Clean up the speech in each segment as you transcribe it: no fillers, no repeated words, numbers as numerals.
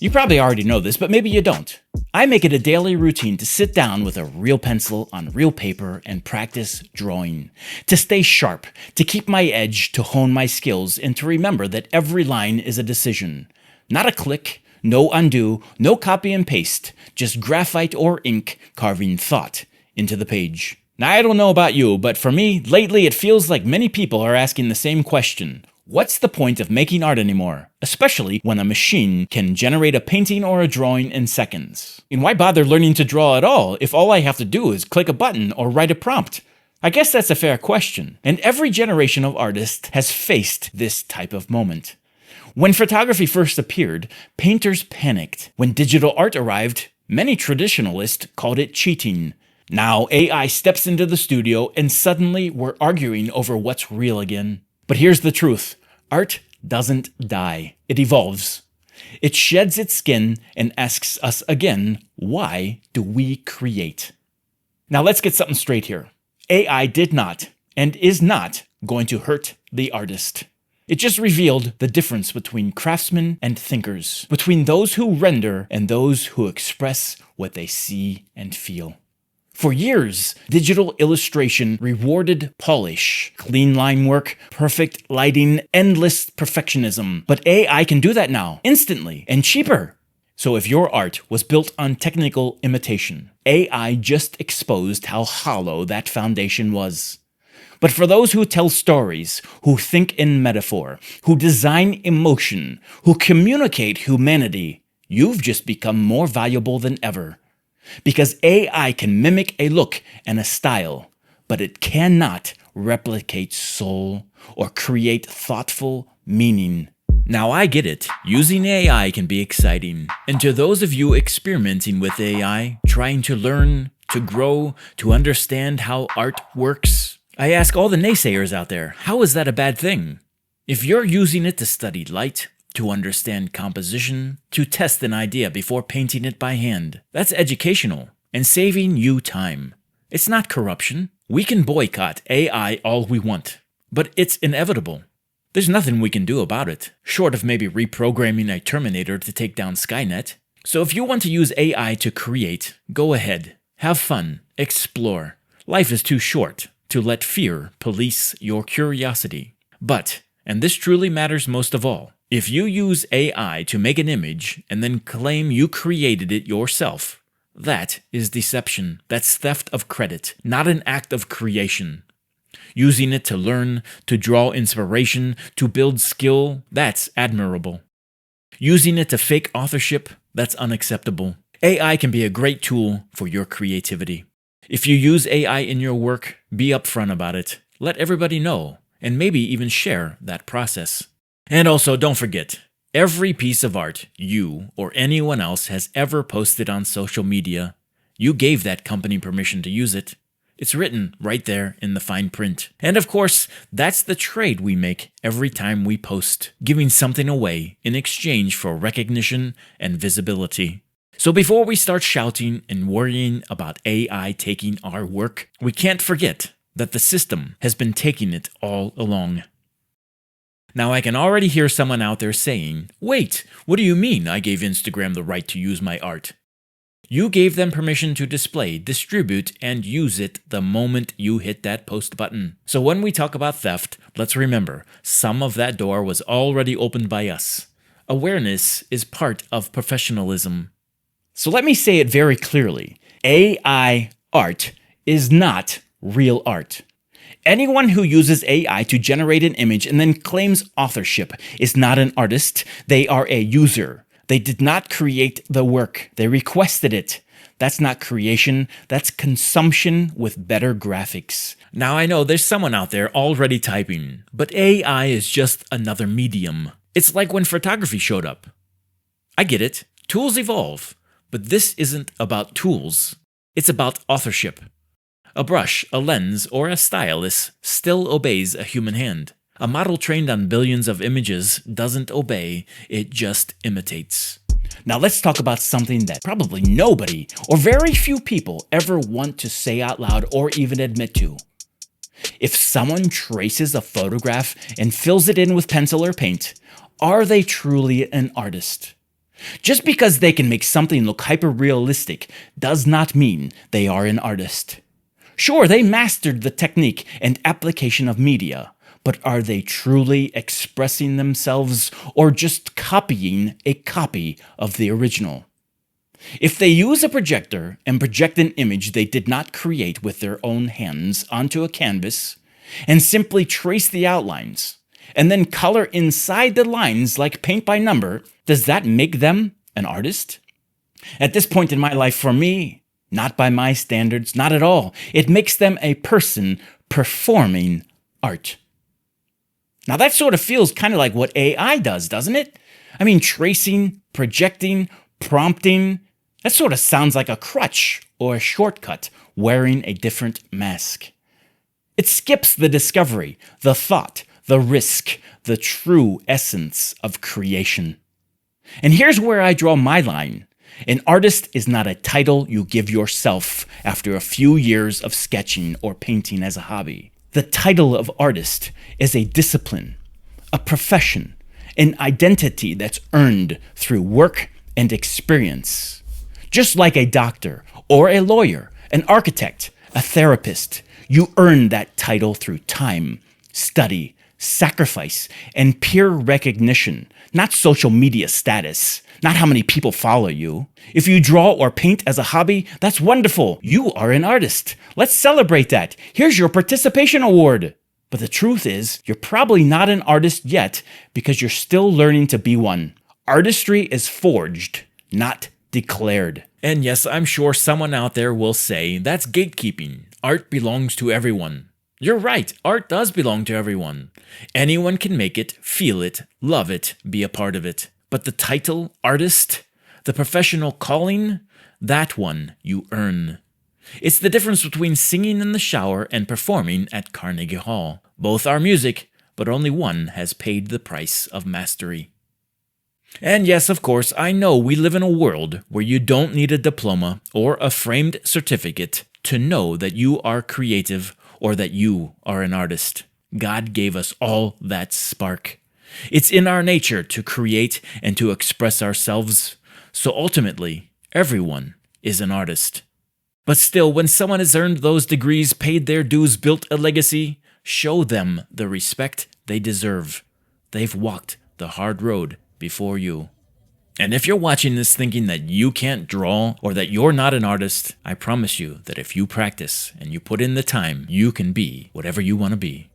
You probably already know this, but maybe you don't. I make it a daily routine to sit down with a real pencil on real paper and practice drawing. To stay sharp, to keep my edge, to hone my skills, and to remember that every line is a decision. Not a click, no undo, no copy and paste, just graphite or ink carving thought into the page. Now, I don't know about you, but for me, lately it feels like many people are asking the same question. What's the point of making art anymore? Especially when a machine can generate a painting or a drawing in seconds. And why bother learning to draw at all if all I have to do is click a button or write a prompt? I guess that's a fair question. And every generation of artists has faced this type of moment. When photography first appeared, painters panicked. When digital art arrived, many traditionalists called it cheating. Now AI steps into the studio and suddenly we're arguing over what's real again. But here's the truth. Art doesn't die. It evolves. It sheds its skin and asks us again, why do we create? Now let's get something straight here. AI did not and is not going to hurt the artist. It just revealed the difference between craftsmen and thinkers, between those who render and those who express what they see and feel. For years, digital illustration rewarded polish, clean line work, perfect lighting, endless perfectionism. But AI can do that now, instantly, and cheaper. So if your art was built on technical imitation, AI just exposed how hollow that foundation was. But for those who tell stories, who think in metaphor, who design emotion, who communicate humanity, you've just become more valuable than ever. Because AI can mimic a look and a style, but it cannot replicate soul or create thoughtful meaning. Now I get it, using AI can be exciting. And to those of you experimenting with AI, trying to learn, to grow, to understand how art works, I ask all the naysayers out there, how is that a bad thing? If you're using it to study light, to understand composition, to test an idea before painting it by hand, that's educational and saving you time. It's not corruption. We can boycott AI all we want, but it's inevitable. There's nothing we can do about it, short of maybe reprogramming a Terminator to take down Skynet. So if you want to use AI to create, go ahead. Have fun. Explore. Life is too short to let fear police your curiosity. But, and this truly matters most of all, if you use AI to make an image and then claim you created it yourself, that is deception. That's theft of credit, not an act of creation. Using it to learn, to draw inspiration, to build skill, that's admirable. Using it to fake authorship, that's unacceptable. AI can be a great tool for your creativity. If you use AI in your work, be upfront about it. Let everybody know, and maybe even share that process. And also, don't forget, every piece of art you or anyone else has ever posted on social media, you gave that company permission to use it. It's written right there in the fine print. And of course, that's the trade we make every time we post, giving something away in exchange for recognition and visibility. So before we start shouting and worrying about AI taking our work, we can't forget that the system has been taking it all along. Now I can already hear someone out there saying, wait, what do you mean I gave Instagram the right to use my art? You gave them permission to display, distribute, and use it the moment you hit that post button. So when we talk about theft, let's remember, some of that door was already opened by us. Awareness is part of professionalism. So let me say it very clearly. AI art is not real art. Anyone who uses AI to generate an image and then claims authorship is not an artist. They are a user. They did not create the work. They requested it. That's not creation. That's consumption with better graphics. Now I know there's someone out there already typing, but AI is just another medium. It's like when photography showed up. I get it. Tools evolve. But this isn't about tools. It's about authorship. A brush, a lens, or a stylus still obeys a human hand. A model trained on billions of images doesn't obey, it just imitates. Now let's talk about something that probably nobody or very few people ever want to say out loud or even admit to. If someone traces a photograph and fills it in with pencil or paint, are they truly an artist? Just because they can make something look hyper-realistic does not mean they are an artist. Sure, they mastered the technique and application of media, but are they truly expressing themselves or just copying a copy of the original? If they use a projector and project an image they did not create with their own hands onto a canvas and simply trace the outlines, and then color inside the lines like paint by number, does that make them an artist? At this point in my life, for me, not by my standards, not at all. It makes them a person performing art. Now that sort of feels kind of like what AI does, doesn't it? I mean, tracing, projecting, prompting, that sort of sounds like a crutch or a shortcut wearing a different mask. It skips the discovery, the thought, the risk, the true essence of creation. And here's where I draw my line. An artist is not a title you give yourself after a few years of sketching or painting as a hobby. The title of artist is a discipline, a profession, an identity that's earned through work and experience. Just like a doctor or a lawyer, an architect, a therapist, you earn that title through time, study, sacrifice, and peer recognition, not social media status, not how many people follow you. If you draw or paint as a hobby, that's wonderful. You are an artist. Let's celebrate that. Here's your participation award. But the truth is, you're probably not an artist yet because you're still learning to be one. Artistry is forged, not declared. And yes, I'm sure someone out there will say that's gatekeeping. Art belongs to everyone. You're right, art does belong to everyone. Anyone can make it, feel it, love it, be a part of it. But the title, artist, the professional calling, that one you earn. It's the difference between singing in the shower and performing at Carnegie Hall. Both are music, but only one has paid the price of mastery. And yes, of course, I know we live in a world where you don't need a diploma or a framed certificate to know that you are creative or that you are an artist. God gave us all that spark. It's in our nature to create and to express ourselves, so ultimately, everyone is an artist. But still, when someone has earned those degrees, paid their dues, built a legacy, show them the respect they deserve. They've walked the hard road before you. And if you're watching this thinking that you can't draw or that you're not an artist, I promise you that if you practice and you put in the time, you can be whatever you want to be.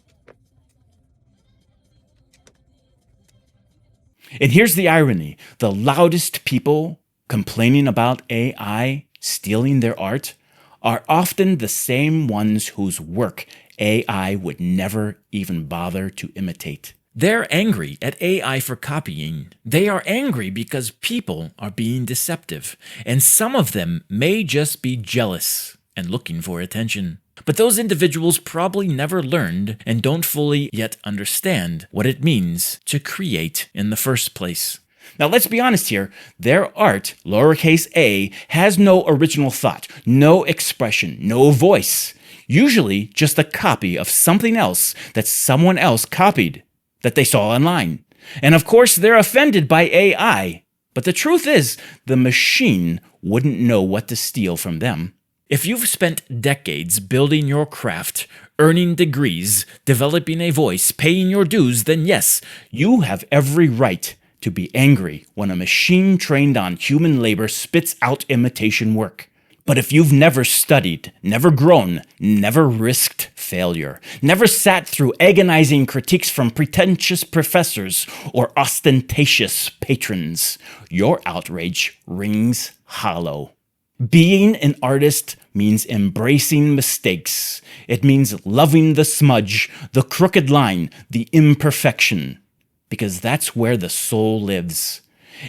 And here's the irony. The loudest people complaining about AI stealing their art are often the same ones whose work AI would never even bother to imitate. They're angry at AI for copying. They are angry because people are being deceptive, and some of them may just be jealous and looking for attention. But those individuals probably never learned and don't fully yet understand what it means to create in the first place. Now let's be honest here, their art, lowercase a, has no original thought, no expression, no voice. Usually just a copy of something else that someone else copied, that they saw online. And of course they're offended by AI. But the truth is, the machine wouldn't know what to steal from them. If you've spent decades building your craft, earning degrees, developing a voice, paying your dues, then yes, you have every right to be angry when a machine trained on human labor spits out imitation work. But if you've never studied, never grown, never risked failure, never sat through agonizing critiques from pretentious professors or ostentatious patrons, your outrage rings hollow. Being an artist means embracing mistakes. It means loving the smudge, the crooked line, the imperfection, because that's where the soul lives.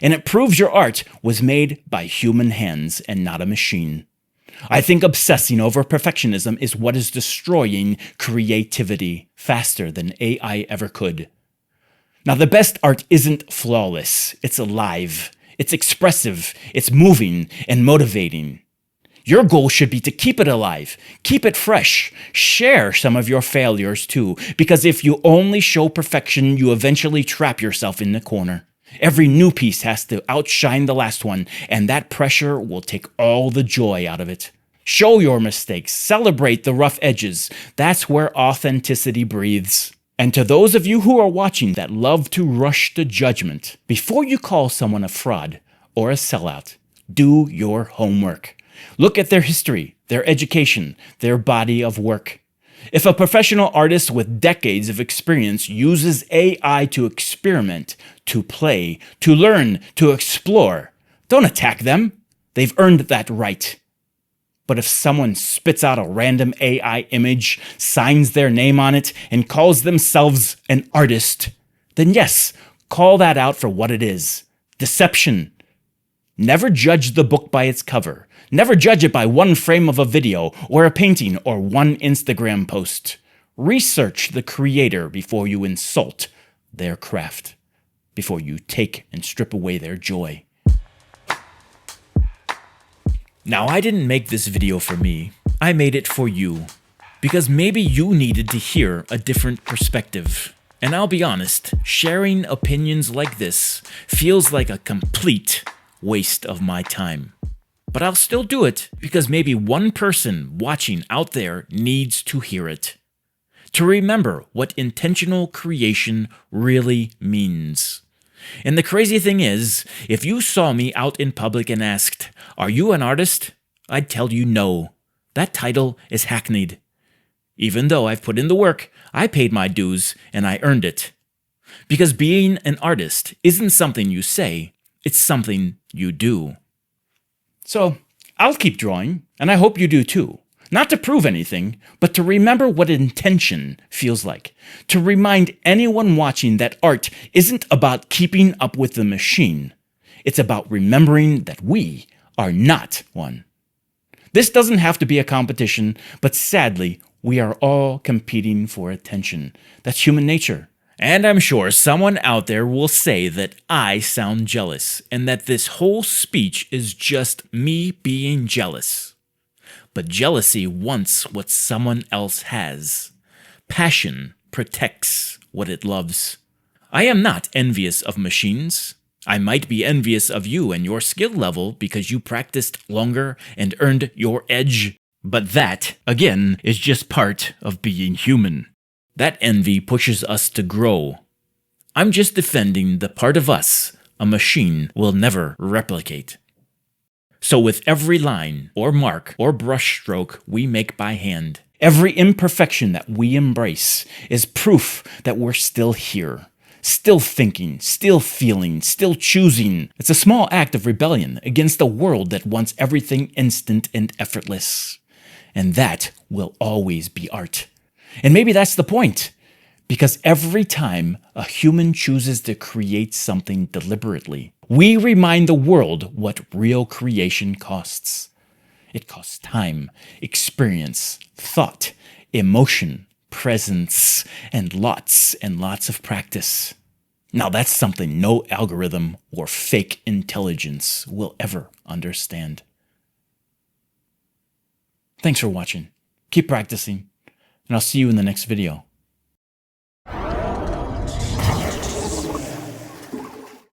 And it proves your art was made by human hands and not a machine. I think obsessing over perfectionism is what is destroying creativity faster than AI ever could. Now, the best art isn't flawless. It's alive. It's expressive, it's moving and motivating. Your goal should be to keep it alive, keep it fresh, share some of your failures too, because if you only show perfection, you eventually trap yourself in the corner. Every new piece has to outshine the last one, and that pressure will take all the joy out of it. Show your mistakes, celebrate the rough edges. That's where authenticity breathes. And to those of you who are watching that love to rush to judgment, before you call someone a fraud or a sellout, do your homework. Look at their history, their education, their body of work. If a professional artist with decades of experience uses AI to experiment, to play, to learn, to explore, don't attack them. They've earned that right. But if someone spits out a random AI image, signs their name on it, and calls themselves an artist, then yes, call that out for what it is. Deception. Never judge the book by its cover. Never judge it by one frame of a video or a painting or one Instagram post. Research the creator before you insult their craft, before you take and strip away their joy. Now, I didn't make this video for me. I made it for you, because maybe you needed to hear a different perspective. And I'll be honest, sharing opinions like this feels like a complete waste of my time. But I'll still do it because maybe one person watching out there needs to hear it. To remember what intentional creation really means. And the crazy thing is, if you saw me out in public and asked, "Are you an artist?" I'd tell you no. That title is hackneyed. Even though I've put in the work, I paid my dues and I earned it. Because being an artist isn't something you say, it's something you do. So, I'll keep drawing, and I hope you do too. Not to prove anything, but to remember what intention feels like. To remind anyone watching that art isn't about keeping up with the machine. It's about remembering that we are not one. This doesn't have to be a competition, but sadly, we are all competing for attention. That's human nature. And I'm sure someone out there will say that I sound jealous and that this whole speech is just me being jealous. But jealousy wants what someone else has. Passion protects what it loves. I am not envious of machines. I might be envious of you and your skill level because you practiced longer and earned your edge. But that, again, is just part of being human. That envy pushes us to grow. I'm just defending the part of us a machine will never replicate. So with every line, or mark, or brushstroke we make by hand, every imperfection that we embrace is proof that we're still here. Still thinking, still feeling, still choosing. It's a small act of rebellion against a world that wants everything instant and effortless. And that will always be art. And maybe that's the point, because every time a human chooses to create something deliberately, we remind the world what real creation costs. It costs time, experience, thought, emotion, presence, and lots of practice. Now that's something no algorithm or fake intelligence will ever understand. Thanks for watching. Keep practicing. And I'll see you in the next video.